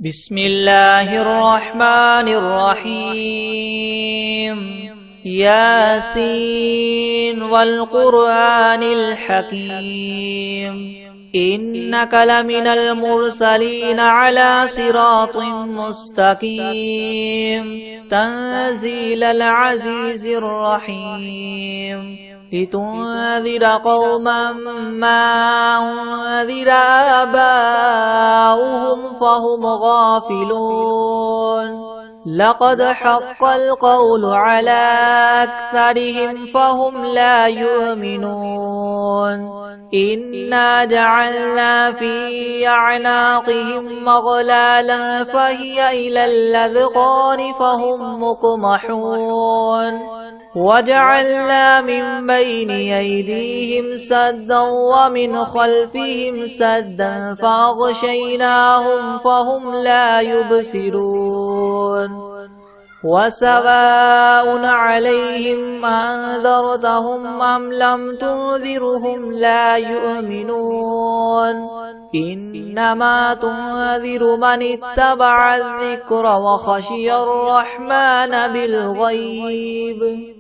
بسم الله الرحمن الرحيم ياسين والقرآن الحكيم إنك لمن المرسلين على صراط مستقيم تنزيل العزيز الرحيم لتنذر قوما ما أنذر آباؤهم فهم غافلون لقد حق القول على أكثرهم فهم لا يؤمنون إنا جعلنا في أعناقهم مغلالا فهي إلى الأذقان فهم مقمحون وجعلنا من بين أيديهم سدا ومن خلفهم سدا فأغشيناهم فهم لا يبصرون وسواء عليهم أنذرتهم أم لم تنذرهم لا يؤمنون إنما تنذر من اتبع الذكر وخشي الرحمن بالغيب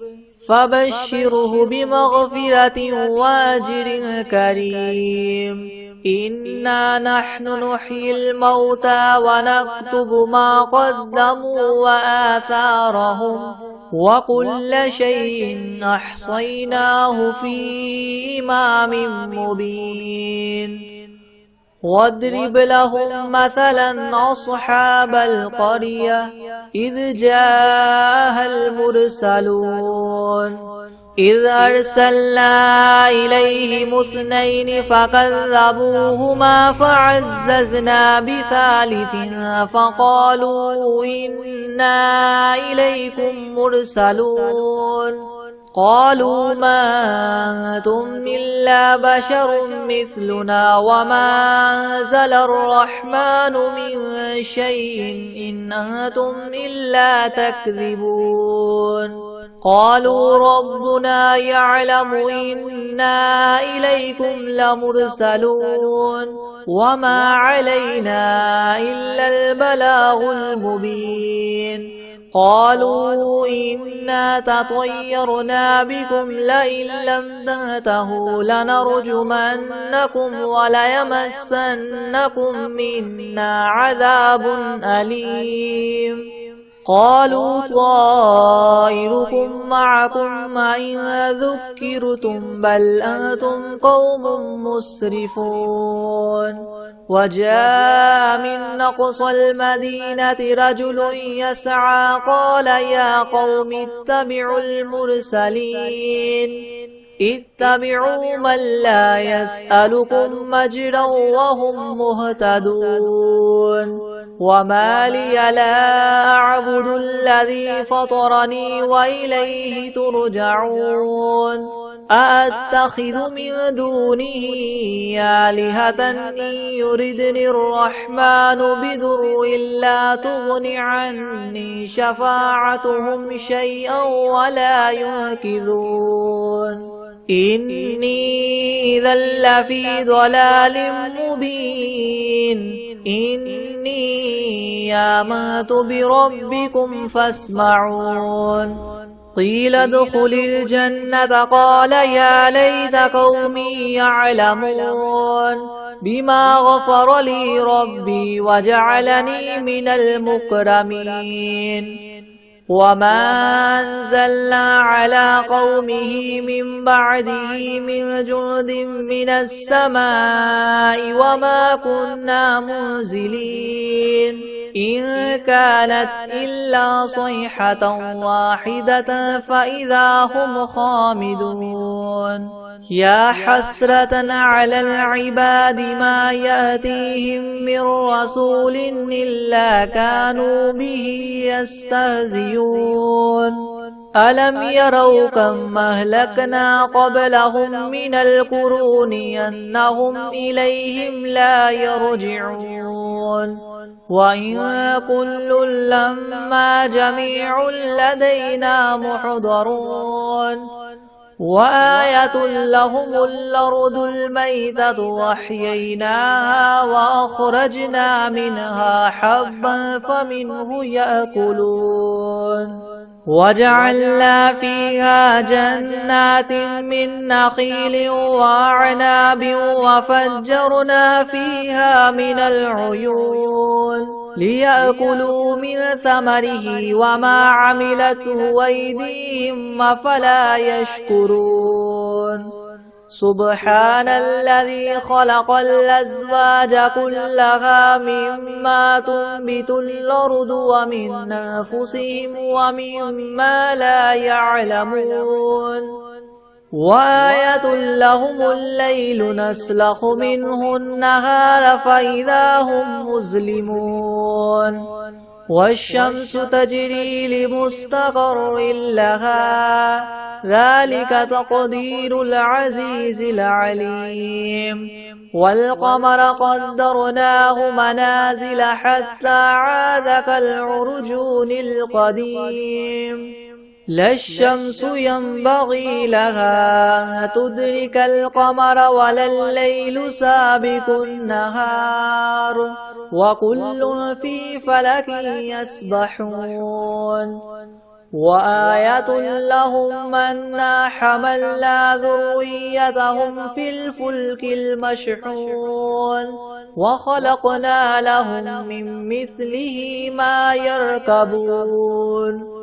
فبشره بمغفرة وأجر كريم إنا نحن نحيي الموتى ونكتب ما قدموا وآثارهم وكل شيء أحصيناه في إمام مبين واضرب لهم مثلا أصحاب القرية إذ جاءها المرسلون إذ أرسلنا إليهم اثنين فكذبوهما فعززنا بثالث فقالوا إنا إليكم مرسلون قالوا ما أنتم إلا بشر مثلنا وما أنزل الرحمن من شيء إن أنتم إلا تكذبون قالوا ربنا يعلم إنا إليكم لمرسلون وما علينا إلا البلاغ المبين قالوا إنا تطيرنا بكم لئن لم تنتهوا لنرجمنكم وليمسنكم منا عذاب أليم قالوا طائركم معكم إن ذكرتم بل أنتم قوم مسرفون وجاء من أقصى المدينة رجل يسعى قال يا قوم اتبعوا المرسلين اتبعوا من لا يسألكم مجرا وهم مهتدون وما لي لا أعبد الذي فطرني وإليه ترجعون أأتخذ من دونه آلهة إن يردني الرحمن بضر لا تغن عني شفاعتهم شيئا ولا ينقذون إني إذا لفي ضلال مبين إني آمنت بربكم فاسمعون قيل ادخل الجنة قال يا ليت قومي يعلمون بما غفر لي ربي وجعلني من المكرمين وما أنزلنا على قومه من بعده من جند من السماء وما كنا منزلين إن كانت إلا صيحة واحدة فإذا هم خامدون يا حسرة على العباد ما يأتيهم من رسول إلا كانوا به يستهزئون ألم يروا كم أهلكنا قبلهم من القرون أنهم إليهم لا يرجعون وإن كل لما جميع لدينا محضرون وآية لهم الأرض الميتة وأحييناها وأخرجنا منها حبا فمنه يأكلون وجعلنا فيها جنات من نخيل وأعناب وفجرنا فيها من العيون ليأكلوا من ثمره وما عملته أيديهم أفلا يشكرون سبحان الذي خلق الأزواج كلها مما تنبت الأرض ومن أنفسهم ومما لا يعلمون وآية لهم الليل نسلخ منه النهار فإذا هم مظلمون والشمس تجري لمستقر لها ذلك تقدير العزيز العليم والقمر قدرناه منازل حتى عاد كالعرجون القديم لا الشمس ينبغي لها أن تدرك القمر ولا الليل سابق النهار وكل في فلك يسبحون وآية لهم أنا حملنا ذريتهم في الفلك المشحون وخلقنا لهم من مثله ما يركبون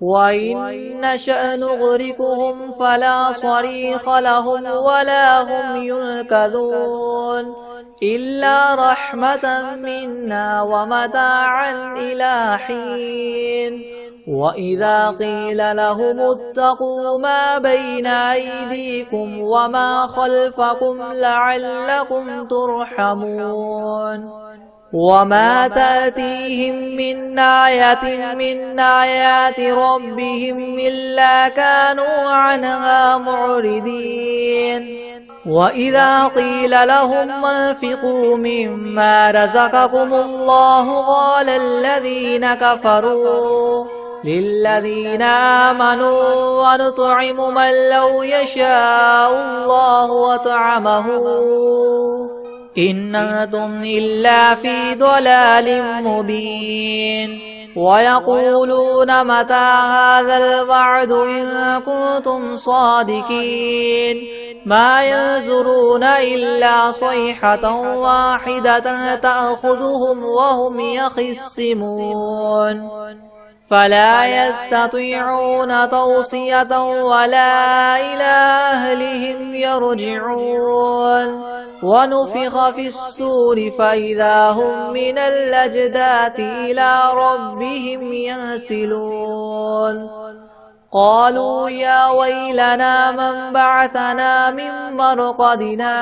وإن نشأ نغرقهم فلا صريخ لهم ولا هم ينقذون إلا رحمة منا ومتاعا إلى حين وإذا قيل لهم اتقوا ما بين أيديكم وما خلفكم لعلكم ترحمون وما تأتيهم من آية من آيات ربهم إلا كانوا عنها معرضين وإذا قيل لهم انفقوا مما رزقكم الله قال الذين كفروا للذين آمنوا ونطعم من لو يشاء الله وطعمه إن أنتم إلا في ضلال مبين ويقولون متى هذا الوعد إن كنتم صادقين ما ينظرون إلا صيحة واحدة تأخذهم وهم يخصمون فلا يستطيعون توصية ولا إلى أهلهم يرجعون ونفخ في الصور فإذا هم من الأجداث إلى ربهم ينسلون قالوا يا ويلنا من بعثنا من مرقدنا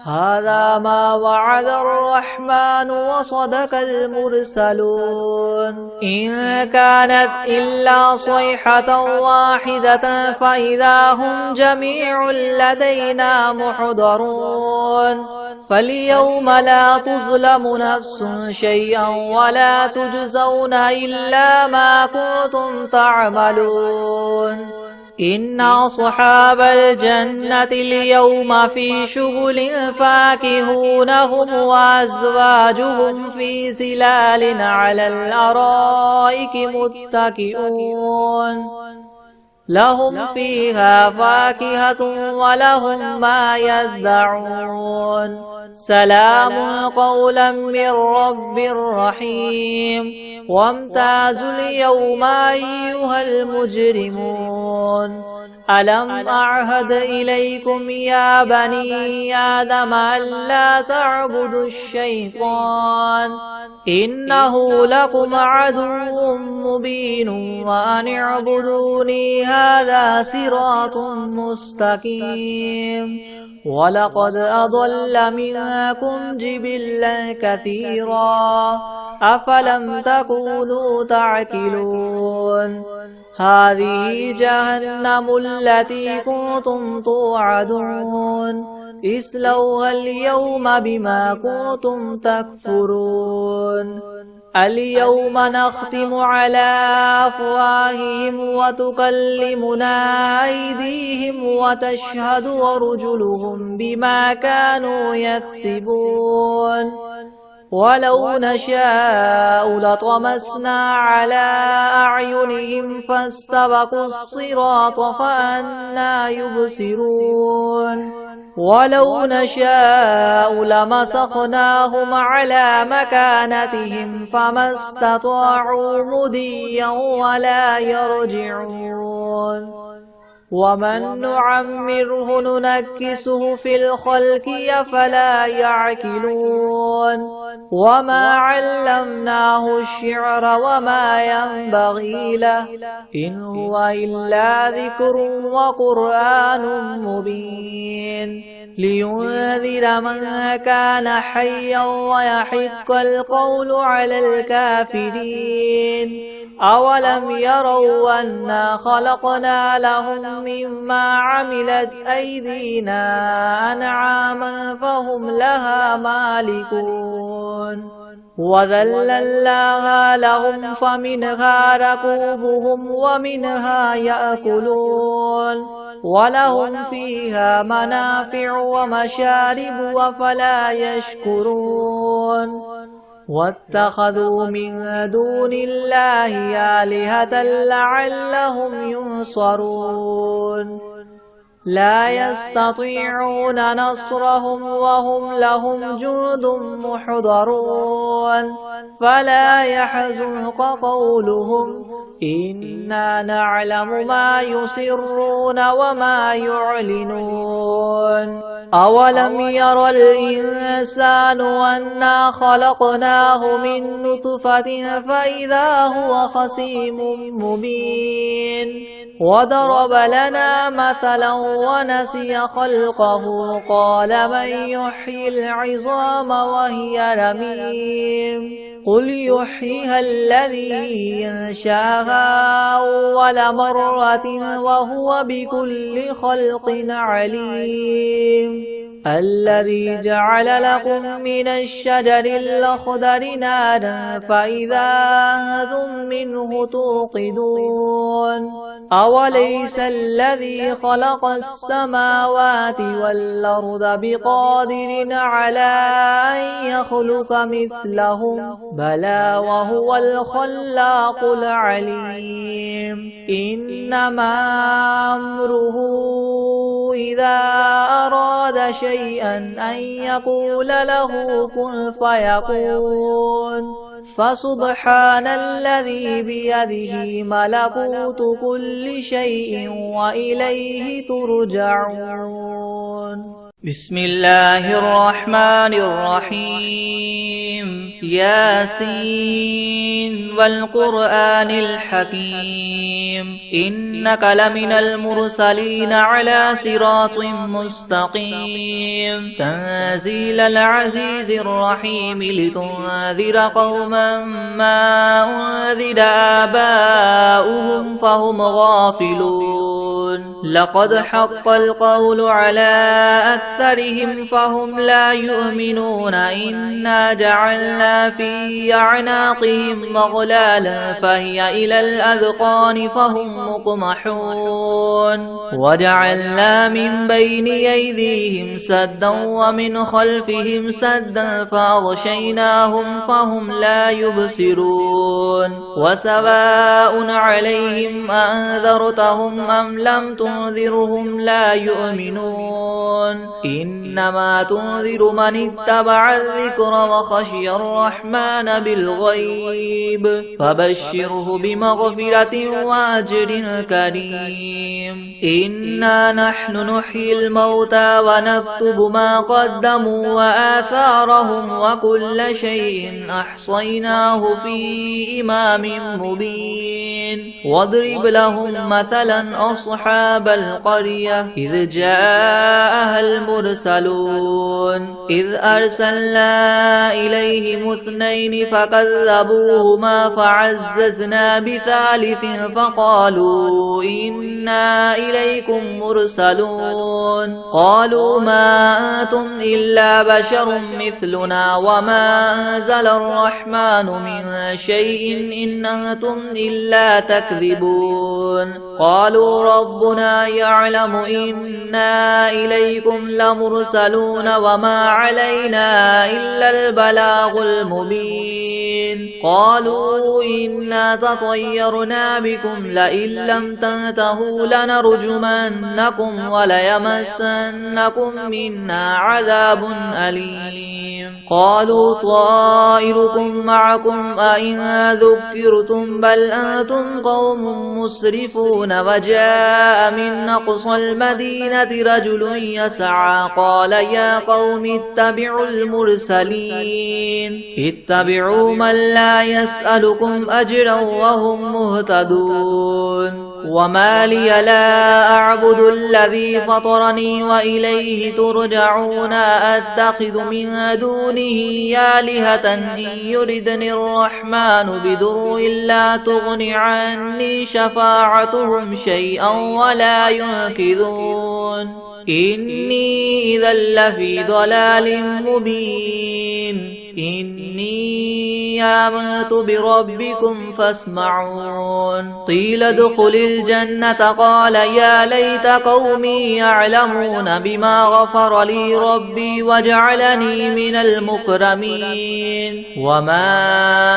هذا ما وعد الرحمن وصدق المرسلون إن كانت إلا صيحة واحدة فإذا هم جميع لدينا محضرون فاليوم لا تظلم نفس شيئا ولا تجزون إلا ما كنتم تعملون إن أصحاب الجنة اليوم في شغل فاكهون هم وأزواجهم في ظلال على الأرائك متكئون لهم فيها فاكهة ولهم ما يدعون سلام قولا من رب رحيم وامتازوا اليوم أيها المجرمون ألم أعهد إليكم يا بني آدم ألا تعبدوا الشيطان إنه لكم عدو مبين وأن اعبدوني هذا صراط مستقيم ولقد أضل منكم جبلا كثيرا أفلم تكونوا تعقلون هذه جهنم التي كنتم توعدون اصلوها اليوم بما كنتم تكفرون اليوم نختم على أفواههم وتكلمنا أيديهم وتشهد أرجلهم بما كانوا يكسبون ولو نشاء لطمسنا على أعينهم فاستبقوا الصراط فأنى يبصرون ولو نشاء لمسخناهم على مكانتهم فما استطاعوا مضيا ولا يرجعون ومن نعمره ننكسه في الخلق أفلا يعقلون وما علمناه الشعر وما ينبغي له إن هو إلا ذكر وقرآن مبين لينذر من كان حيا ويحق القول على الكافرين أولم يروا أنا خلقنا لهم مما عملت أيدينا أنعاما فهم لها مالكون وذللناها لهم فمنها ركوبهم ومنها يأكلون ولهم فيها منافع ومشارب أفلا يشكرون واتخذوا من دون الله آلهة لعلهم ينصرون لا يستطيعون نصرهم وهم لهم جند محضرون فلا يحزنك قولهم إنا نعلم ما يسرون وما يعلنون أولم ير الإنسان أنا خلقناه من نطفة فإذا هو خصيم مبين وضرب لنا مثلا ونسي خلقه قال من يحيي العظام وهي رميم قل يحييها الذي ينشاها أول مرة وهو بكل خلق عليم الذي جعل لكم من الشجر الأخضر نارا فإذا أنتم منه توقدون أوليس الذي خلق السماوات والأرض بقادر على أن يخلق مثلهم بلى وهو الخلاق العليم إنما أمره إذا أراد شيئا أن يقول له كن فيكون فسبحان الذي بيده ملكوت كل شيء وإليه ترجعون بسم الله الرحمن الرحيم ياسين والقرآن الحكيم إنك لمن المرسلين على صراط مستقيم تنزيل العزيز الرحيم لتنذر قوما ما أنذر آباؤهم فهم غافلون لقد حق القول على أكثرهم فهم لا يؤمنون إنا جعلنا في أعناقهم مغلالا فهي إلى الأذقان فهم مقمحون وجعلنا من بين أيديهم سدا ومن خلفهم سدا فأغشيناهم فهم لا يبصرون وسواء عليهم أنذرتهم أم لم تنذرهم لا يؤمنون إنما تنذر من اتبع الذكر وخشي الرحمن بالغيب فبشره بمغفرة وأجر كريم إنا نحن نحيي الموتى ونكتب ما قدموا وآثارهم وكل شيء أحصيناه في إمام مبين واضرب لهم مثلا أصحاب القرية إذ جاءها المرسلون إذ أرسلنا إليهم اثنين فكذبوهما فعززنا بثالث فقال فقالوا إنا إليكم مرسلون قالوا ما أنتم إلا بشر مثلنا وما أنزل الرحمن من شيء إن أنتم إلا تكذبون قالوا ربنا يعلم إنا إليكم لمرسلون وما علينا إلا البلاغ المبين قالوا إنا تطيرنا بكم لئن لم تنتهوا لنرجمنكم وليمسنكم منا عذاب أليم قالوا طائركم معكم أئن ذكرتم بل أنتم قوم مسرفون وجاء من أقصى المدينة رجل يسعى قال يا قوم اتبعوا المرسلين اتبعوا من لا يسألكم أجرا وهم مهتدون وما لي لا أعبد الذي فطرني وإليه ترجعون أتخذ من دونه آلهة إن يردني الرحمن بضر لا تغن عني شفاعتهم شيئا ولا ينقذون إني إذا لفي ضلال مبين إني آمنت بربكم فاسمعون قيل ادخل الجنة قال يا ليت قومي يعلمون بما غفر لي ربي وجعلني من المكرمين وما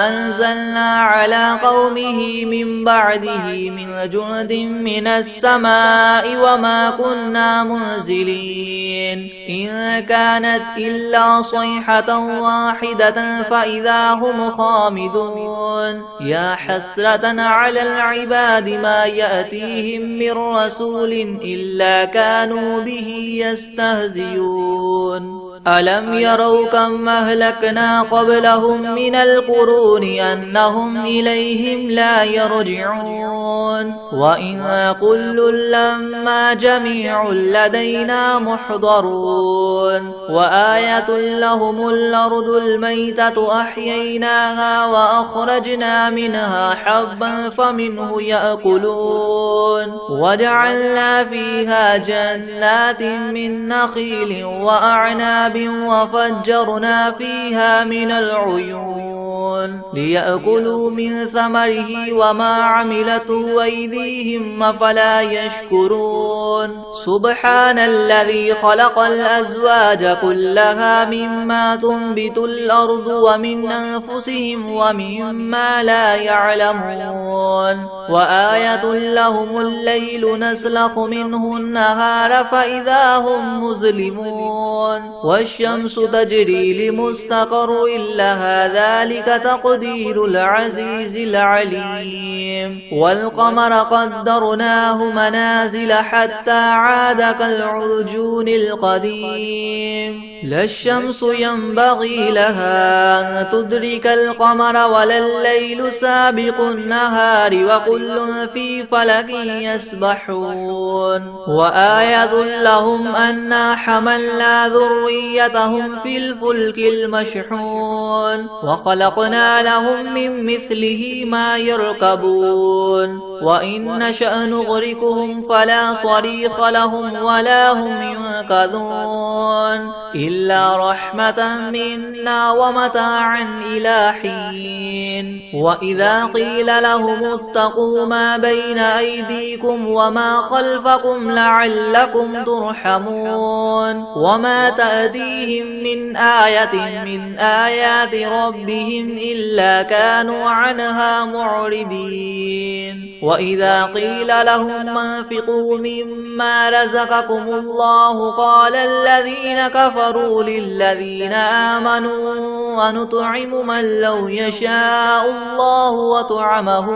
أنزلنا على قومه من بعده من جند من السماء وما كنا منزلين إن كانت إلا صيحة واحدة فإذا هم خامدون يا حسرة على العباد ما يأتيهم من رسول إلا كانوا به يستهزئون ألم يروا كم أهلكنا قبلهم من القرون أنهم إليهم لا يرجعون وإن كل لما جميع لدينا محضرون وآية لهم الأرض الميتة أحييناها وأخرجنا منها حبا فمنه يأكلون وجعلنا فيها جنات من نخيل وأعناب وفجرنا فيها من العيون ليأكلوا من ثمره وما عملته أيديهم أفلا يشكرون سبحان الذي خلق الأزواج كلها مما تنبت الأرض ومن أنفسهم ومما لا يعلمون وآية لهم الليل نسلخ منه النهار فإذا هم مظلمون والشمس تجري لمستقر لها ذلك تقدير العزيز العليم والقمر قدرناه منازل حتى عاد كالعرجون القديم لا الشمس ينبغي لها أن تدرك القمر ولا الليل سابق النهار وكل في فلك يسبحون وآية لهم أنا حملنا ذريتهم في الفلك المشحون وخلقنا لهم من مثله ما يركبون وإن نشأ نغرقهم فلا صريخ لهم ولا هم ينقذون إلا رحمة منا ومتاعا إلى حين وإذا قيل لهم اتقوا ما بين أيديكم وما خلفكم لعلكم ترحمون وما تأتيهم من آية من آيات ربهم إلا كانوا عنها معرضين وإذا قيل لهم انفقوا مما رزقكم الله قال الذين كفروا للذين آمنوا أنطعم من لو يشاء الله وطعمه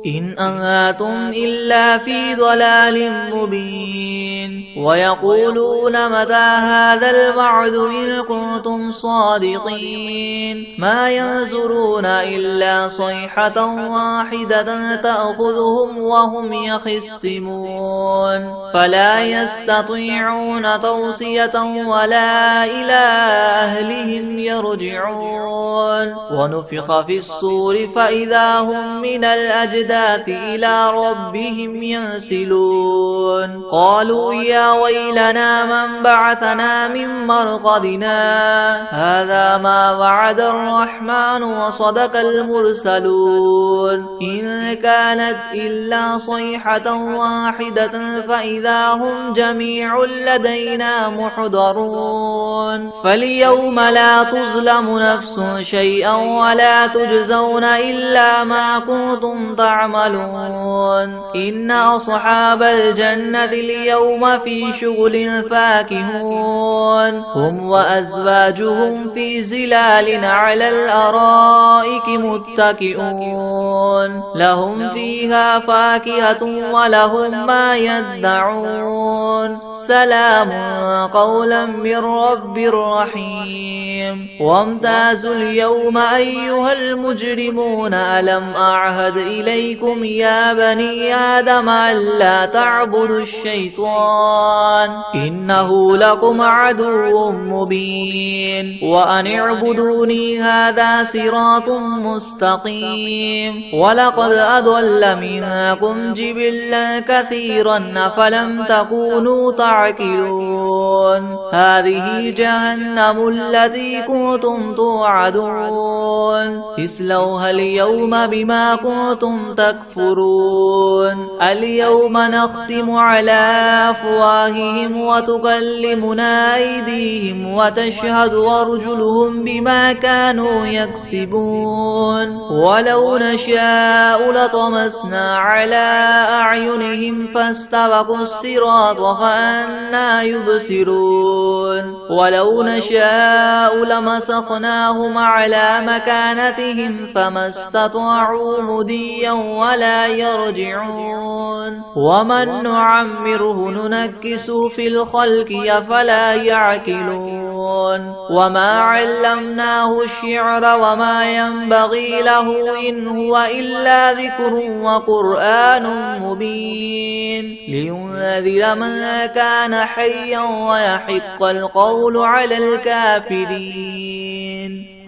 إن أنتم إلا في ضلال مبين ويقولون متى هذا الوعد إن كنتم صادقين ما ينظرون إلا صيحة واحدة تأخذ تأخذهم وهم يخصمون فلا يستطيعون توصية ولا إلى أهلهم يرجعون ونفخ في الصور فإذا هم من الأجداث إلى ربهم ينسلون قالوا يا ويلنا من بعثنا من مرقدنا هذا ما وعد الرحمن وصدق المرسلون إن كانت إلا صيحة واحدة فإذا هم جميع لدينا محضرون فاليوم لا تظلم نفس شيئا ولا تجزون إلا ما كنتم تعملون إن أصحاب الجنة اليوم في شغل فاكهون هم وأزواجهم في زلال على الأرائك متكئون لهم فيها فاكهة ولهم ما يدعون سلام قولا من رب رحيم وامتازوا اليوم أيها المجرمون ألم أعهد إليكم يا بني آدم ألا تعبدوا الشيطان إنه لكم عدو مبين وأن اعبدوني هذا صراط مستقيم ولقد أضل منكم جبلا كثيرا أفلم تكونوا تعقلون هذه جهنم التي كنتم توعدون اصلوها اليوم بما كنتم تكفرون اليوم نختم على أفواههم وتكلمنا أيديهم وتشهد أرجلهم بما كانوا يكسبون ولو نشاء لطمسنا على أعينهم فاستبقوا الصراط فأنى يبصرون ولو نشاء لمسخناهم على مكانتهم فما استطاعوا مضيا ولا يرجعون ومن نعمره ننكسه في الخلق أفلا يعقلون وما علمناه الشعر وما ينبغي له إن هو إلا ذكر وقرآن مبين لينذر من كان حيا ويحق القول على الكافرين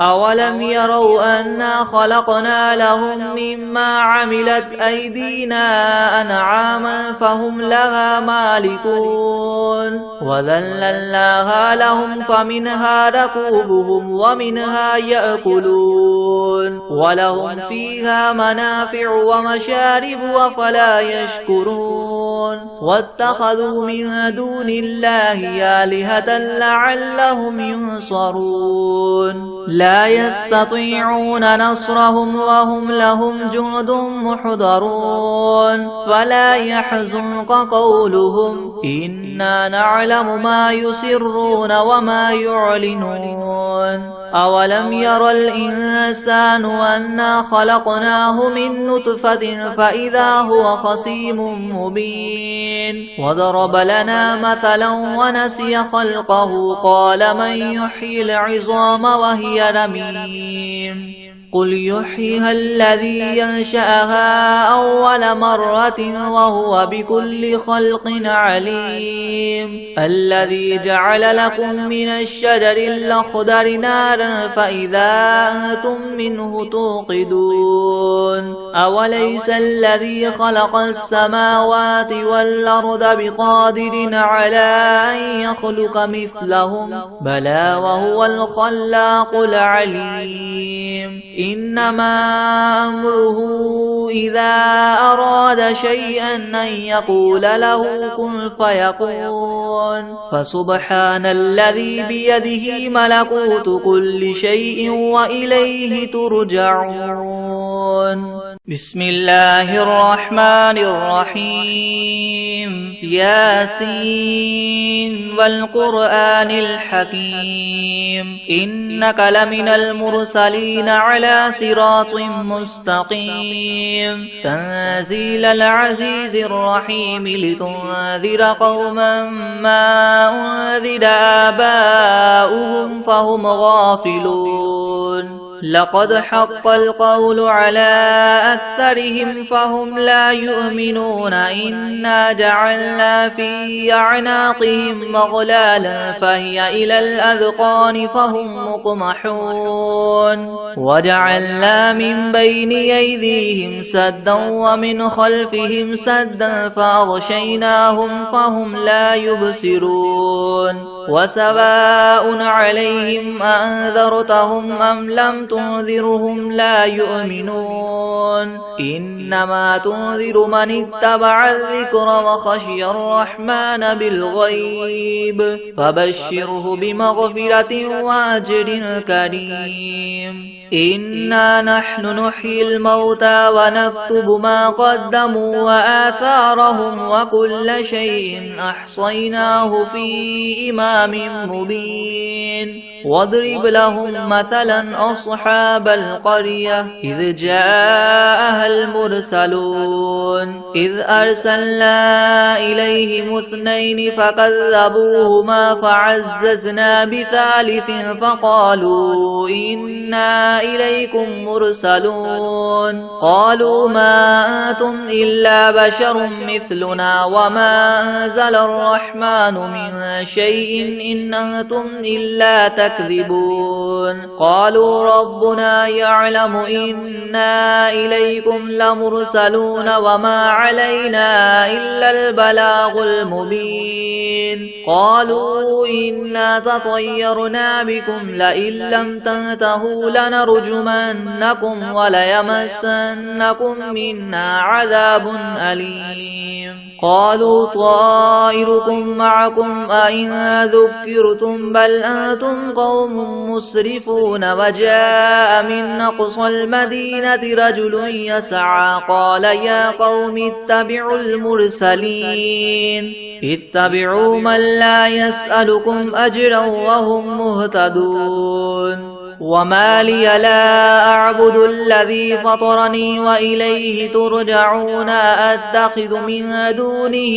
أولم يروا أنا خلقنا لهم مما عملت أيدينا أنعاما فهم لها مالكون وذللناها لهم فمنها ركوبهم ومنها يأكلون ولهم فيها منافع ومشارب أفلا يشكرون واتخذوا من دون الله آلهة لعلهم ينصرون لا يستطيعون نصرهم وهم لهم جند محضرون فلا يحزنك قولهم إنا نعلم ما يسرون وما يعلنون أولم ير الإنسان أنا خلقناه من نطفة فإذا هو خصيم مبين وضرب لنا مثلا ونسي خلقه قال من يحيي العظام وهي رميم قل يحييها الذي ينشأها أول مرة وهو بكل خلق عليم الذي جعل لكم من الشجر الأخضر نارا فإذا أنتم منه توقدون أوليس الذي خلق السماوات والأرض بقادر على أن يخلق مثلهم بلى وهو الخلاق العليم إنما أمره إذا أراد شيئا أن يقول له كن فيكون فسبحان الذي بيده ملكوت كل شيء وإليه ترجعون بسم الله الرحمن الرحيم ياسين والقرآن الحكيم إنك لمن المرسلين على صراط مستقيم تنزيل العزيز الرحيم لتنذر قوما ما أنذر آباؤهم فهم غافلون لقد حق القول على أكثرهم فهم لا يؤمنون إنا جعلنا في أعناقهم مغلالا فهي إلى الأذقان فهم مقمحون وجعلنا من بين أيديهم سدا ومن خلفهم سدا فأغشيناهم فهم لا يبصرون وسواء عليهم أنذرتهم أم لم تنذرهم لا يؤمنون إنما تنذر من اتبع الذكر وخشي الرحمن بالغيب فبشره بمغفرة وأجر كريم إنا نحن نحيي الموتى ونكتب ما قدموا وآثارهم وكل شيء أحصيناه في إمام مبين واضرب لهم مثلا أصحاب القرية إذ جاءها المرسلون إذ أرسلنا إليهم اثنين فكذبوهما فعززنا بثالث فقالوا إنا إليكم مرسلون قالوا ما أنتم إلا بشر مثلنا وما أنزل الرحمن من شيء إن أنتم إلا تكذبون قالوا ربنا يعلم إنا إليكم لمرسلون وما علينا إلا البلاغ المبين قالوا إنا تطيرنا بكم لئن لم تنتهوا لنرجمنكم وليمسنكم منا عذاب أليم قالوا طائركم معكم أئن ذكرتم بل أنتم قوم مسرفون وجاء من أقصى المدينة رجل يسعى قال يا قوم اتبعوا المرسلين اتبعوا من لا يسألكم أجرا وهم مهتدون وما لي لا أعبد الذي فطرني وإليه ترجعون أتخذ من دونه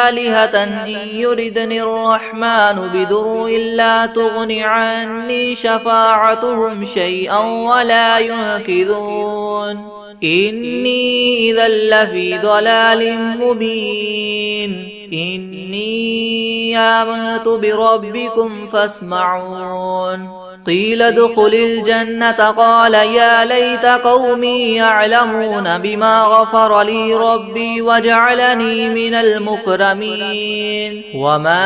آلهة إن يردني الرحمن بضر لا تغن عني شفاعتهم شيئا ولا ينقذون إني إذا لفي ضلال مبين إني آمنت بربكم فاسمعون قيل ادخل الجنة قال يا ليت قومي يعلمون بما غفر لي ربي وجعلني من المكرمين وما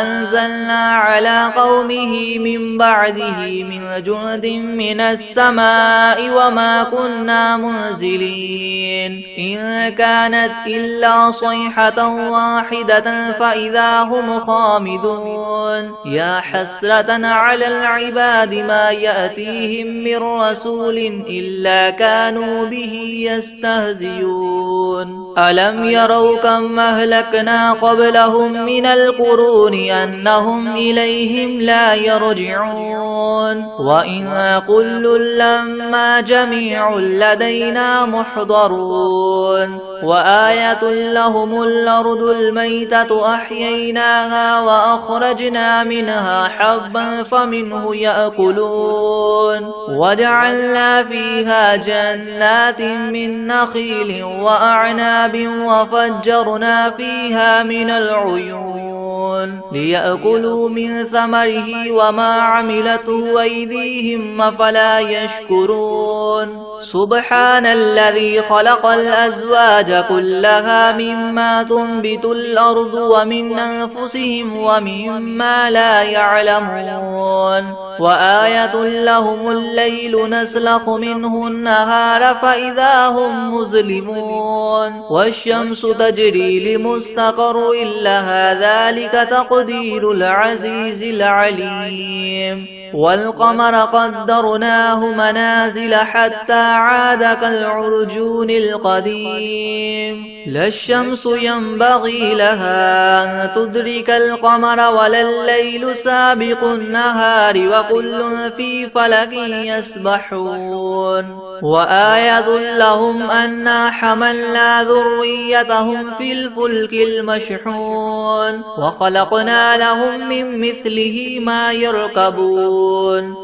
أنزلنا على قومه من بعده من جند من السماء وما كنا منزلين إن كانت إلا صيحة واحدة فإذا هم خامدون يا حسرة على العباد ما يأتيهم من رسول إلا كانوا به يستهزئون ألم يروا كم أهلكنا قبلهم من القرون أنهم إليهم لا يرجعون وإن كل لما جميع لدينا محضرون وآية لهم الأرض الميتة أحييناها وأخرجنا منها حبا فمنه يأكلون وجعلنا فيها جنات من نخيل وأعناب وفجرنا فيها من العيون ليأكلوا من ثمره وما عملته أيديهم أفلا يشكرون سبحان الذي خلق الأزواج كلها مما تنبت الأرض ومن أنفسهم ومما لا يعلمون وآية لهم الليل نسلخ منه النهار فإذا هم مظلمون والشمس تجري لمستقر لها ذلك تقدير العزيز العليم والقمر قدرناه منازل حتى عاد كالعرجون القديم لا الشمس ينبغي لها أن تدرك القمر ولا الليل سابق النهار وكل في فلك يسبحون وآية لهم أنا حملنا ذريتهم في الفلك المشحون وخلقنا لهم من مثله ما يركبون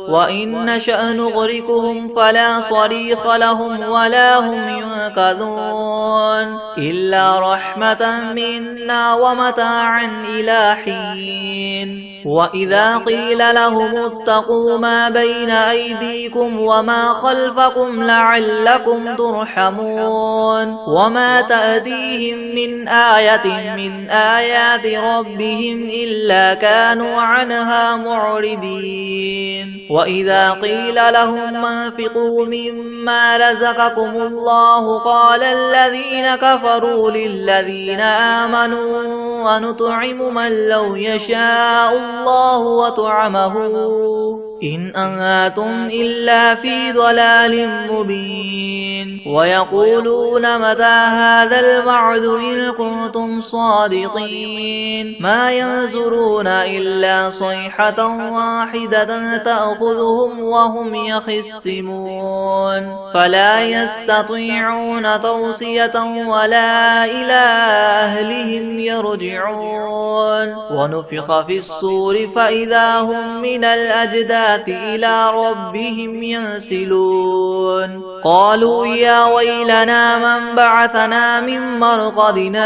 وإن نشأ نغرقهم فلا صريخ لهم ولا هم ينقذون إلا رحمة منا ومتاعا إلى حين وإذا قيل لهم اتقوا ما بين أيديكم وما خلفكم لعلكم ترحمون وما تأتيهم من آية من آيات ربهم إلا كانوا عنها معرضين وإذا قيل لهم انفقوا مما رزقكم الله قال الذين كفروا للذين آمنوا ونطعم من لو يشاء الله وطعمه إن أنتم إلا في ضلال مبين ويقولون متى هذا الوعد إن كنتم صادقين ما ينظرون إلا صيحة واحدة تأخذهم وهم يخصمون فلا يستطيعون توصية ولا إلى أهلهم يرجعون ونفخ في الصور فإذا هم من الأجداث إلى ربهم ينسلون قالوا يا ويلنا من بعثنا من مرقدنا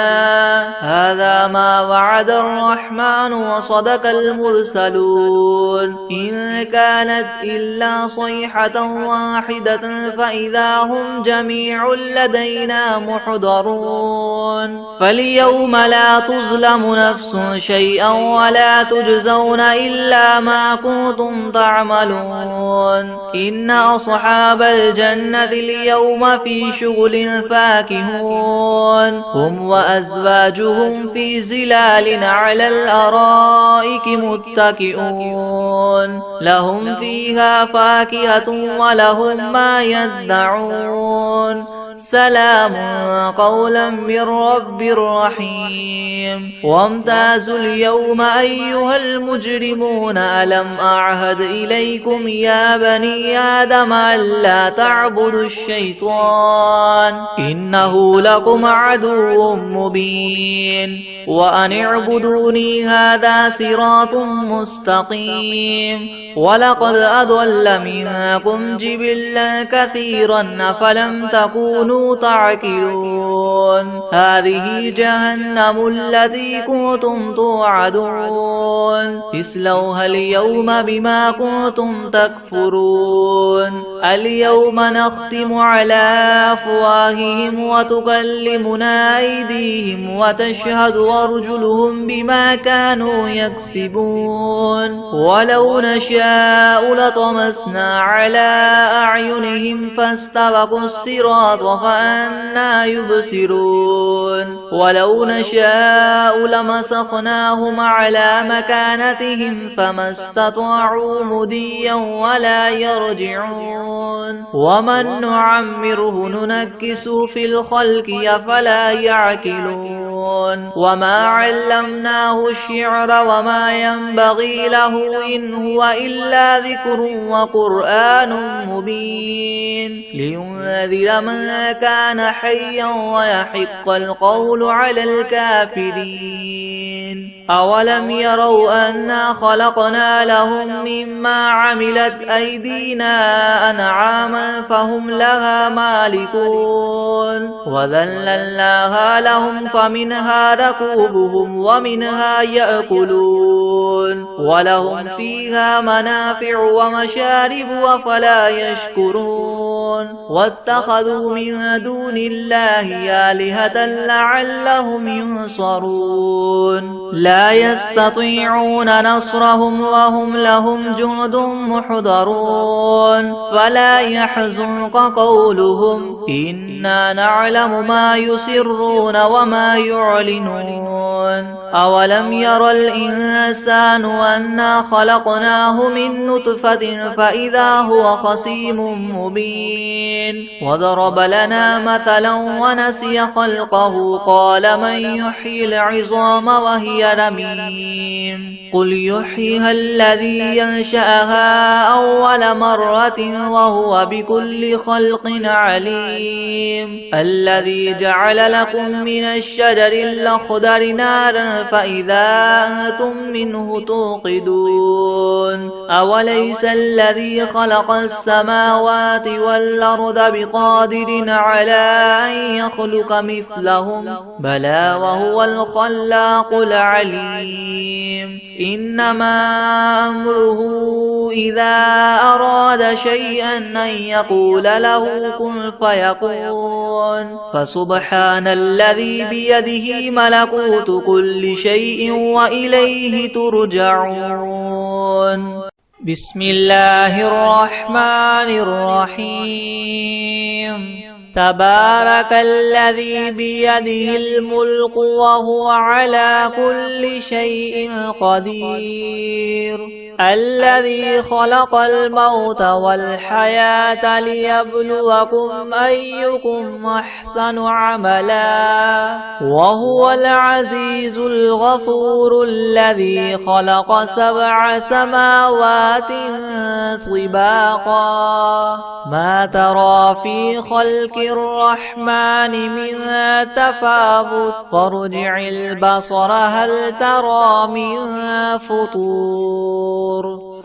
هذا ما وعد الرحمن وصدق المرسلون إن كانت إلا صيحة واحدة فإذا هم جميع لدينا محضرون فاليوم لا تظلم نفس شيئا ولا تجزون إلا ما كنتم تعملون إن أصحاب الجنة اليوم في شغل فاكهون هم وأزواجهم في زلال على الأرائك متكئون لهم فيها فاكهة ولهم ما يدعون سلام قولا من رب رحيم وامتازوا اليوم أيها المجرمون ألم أعهد إليكم يا بني آدم ألا تعبدوا الشيطان إنه لكم عدو مبين وأن اعبدوني هذا صراط مستقيم ولقد أضل منكم جبلا كثيرا أفلم تكونوا تعقلون هذه جهنم التي كنتم توعدون اصلوها اليوم بما كنتم تكفرون اليوم نختم على أفواههم وتكلمنا أيديهم وتشهد أرجلهم بما كانوا يكسبون ولو نشاء لطمسنا على أعينهم فاستبقوا الصراط فأنا يبصرون ولو نشاء لمسخناهم على مكانتهم فما استطاعوا مضيا ولا يرجعون ومن نعمره ننكس في الخلق أفلا يعقلون وما علمناه الشعر وما ينبغي له إن هو إلا ذكر وقرآن مبين لينذر من كان حيا ويحق القول على الكافرين أولم يروا أنا خلقنا لهم مما عملت أيدينا أنعاما فهم لها مالكون وذللناها لهم فمنها ركوبهم ومنها يأكلون ولهم فيها منافع ومشارب أفلا يشكرون واتخذوا من دون الله آلهة لعلهم ينصرون لا يستطيعون نصرهم وهم لهم جند محضرون فلا يحزنك قولهم إنا نعلم ما يسرون وما يعلنون أولم ير الإنسان أنا خلقناه من نطفة فإذا هو خصيم مبين وضرب لنا مثلا ونسي خلقه قال من يحيي العظام وهي رميم قل يحييها الذي ينشأها أول مرة وهو بكل خلق عليم الذي جعل لكم من الشجر الأخضر نارا فإذا أنتم منه توقدون أوليس الذي خلق السماوات والأرض بقادر على أن يخلق مثلهم بلى وهو الخلاق العليم إنما أمره إذا أراد شيئا أن يقول له كن فيكون فسبحان الذي بيده ملكوت كل شيء وإليه ترجعون بسم الله الرحمن الرحيم تبارك الذي بيده الملك وهو على كل شيء قدير الذي خلق الموت والحياة ليبلوكم أيكم أحسن عملا وهو العزيز الغفور الذي خلق 7 سماوات طباقا ما ترى في خلق الرحمن من تفاوت فارجع البصر هل ترى من فطور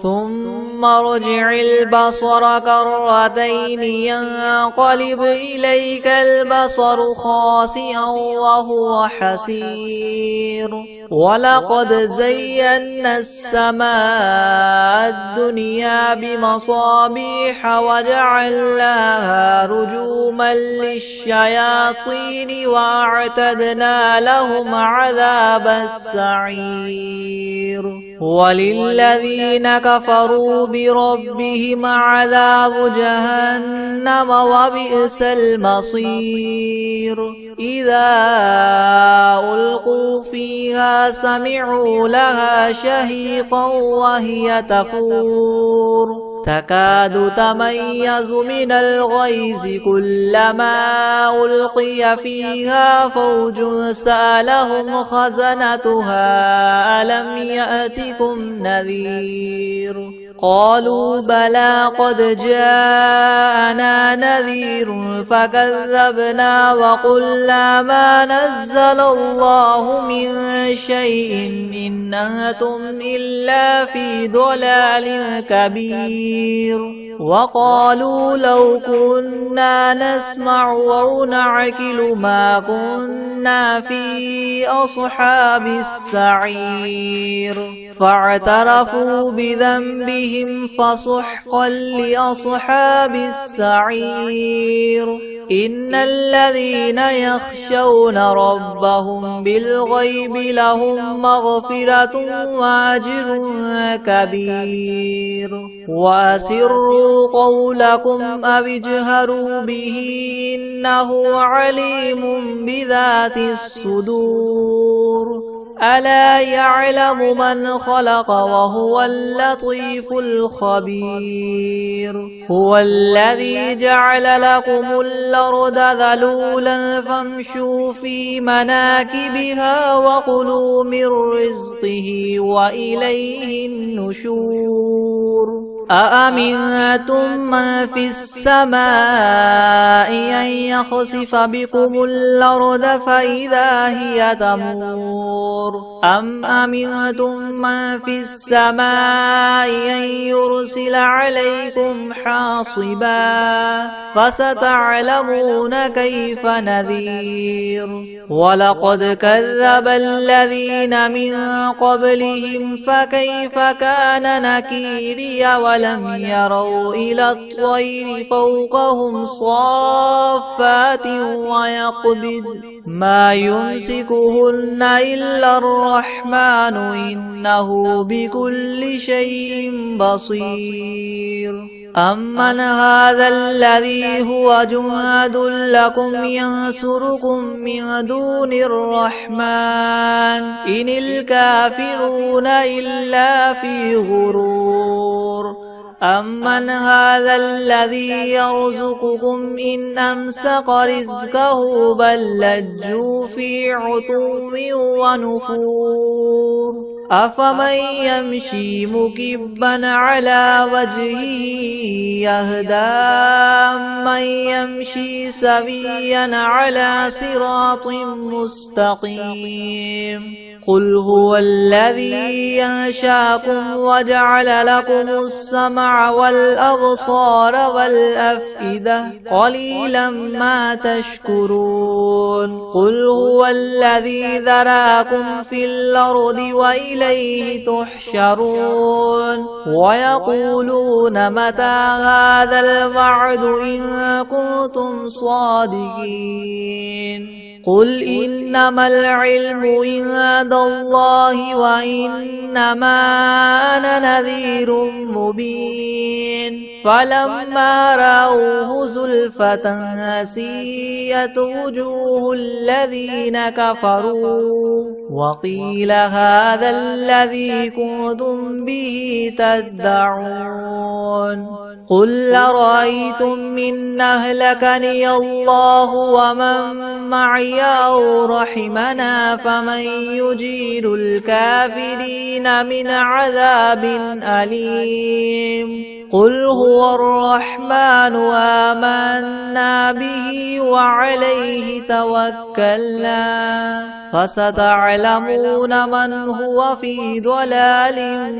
ثم ارجع البصر كرتين ينقلب إليك البصر خاسئا وهو حسير ولقد زينا السماء الدنيا بمصابيح وجعلناها رجوما للشياطين وأعتدنا لهم عذاب السعير وللذين كفروا بربهم عذاب جهنم وبئس المصير إذا ألقوا فيها سمعوا لها شهيقا وهي تفور تكاد تميز من الغيظ كلما ألقي فيها فوج سألهم خزنتها ألم يأتكم نذير قالوا بلى قد جاءنا نذير فكذبنا وقلنا ما نزل الله من شيء إن أنتم إلا في ضلال كبير وقالوا لو كنا نسمع أو نعقل ما كنا في أصحاب السعير فاعترفوا بذنبهم فسحقا لأصحاب السعير إن الذين يخشون ربهم بالغيب لهم مغفرة وأجر كبير وأسروا قولكم أو اجهروا به إنه عليم بذات الصدور ألا يعلم من خلق وهو اللطيف الخبير هو الذي جعل لكم الأرض ذلولا فامشوا في مناكبها وكلوا من رزقه وإليه النشور أأمنتم من في السماء أن يخسف بكم الأرض فإذا هي تمور أم أمنتم من في السماء أن يرسل عليكم حاصبا فستعلمون كيف نذير ولقد كذب الذين من قبلهم فكيف كان نكيري ولم يروا إلى الطير فوقهم صافات ويقبض ما يمسكهن إلا الرحمن إنه بكل شيء بصير أمن هذا الذي هو جند لكم ينصركم من دون الرحمن إن الكافرون إلا في غرور أمن هذا الذي يرزقكم إن أمسك رزقه بل لجوا في عتو ونفور أفمن يمشي مكبا على وجهه يهدى من يمشي سويا على صراط مستقيم قل هو الذي ينشاكم وجعل لكم السمع والأبصار والأفئدة قليلا ما تشكرون قل هو الذي ذراكم في الأرض وإليه تحشرون ويقولون متى هذا الوعد إن كنتم صادقين قل إنما العلم عند الله وإنما أنا نذير مبين فلما رأوه زلفة سيئت وجوه الذين كفروا وقيل هذا الذي كنتم به تدعون قل أرأيتم إن أهلكني الله ومن معي أو رحمنا فمن يجير الكافرين من عذاب أليم قل هو الرحمن آمنا به وعليه توكلنا فستعلمون من هو في ضلال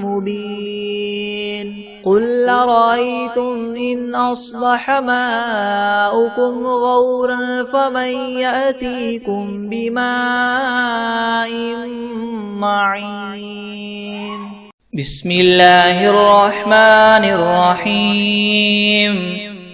مبين قل أرأيتم إن أصبح ماؤكم غورا فمن يأتيكم بماء معين بسم الله الرحمن الرحيم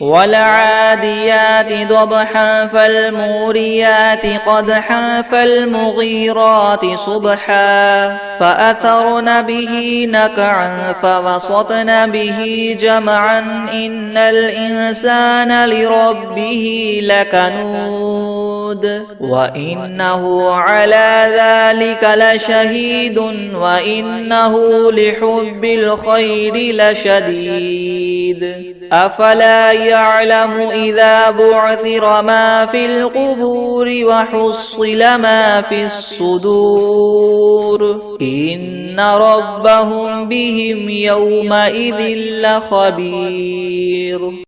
والعاديات ضبحا فالموريات قدحا فالمغيرات صبحا فأثرن به نقعا فوسطن به جمعا إن الإنسان لربه لكنود وإنه على ذلك لشهيد وإنه لحب الخير لشديد أفلا يعلم إذا بعثر ما في القبور وحصل ما في الصدور إن ربهم بهم يومئذ لخبير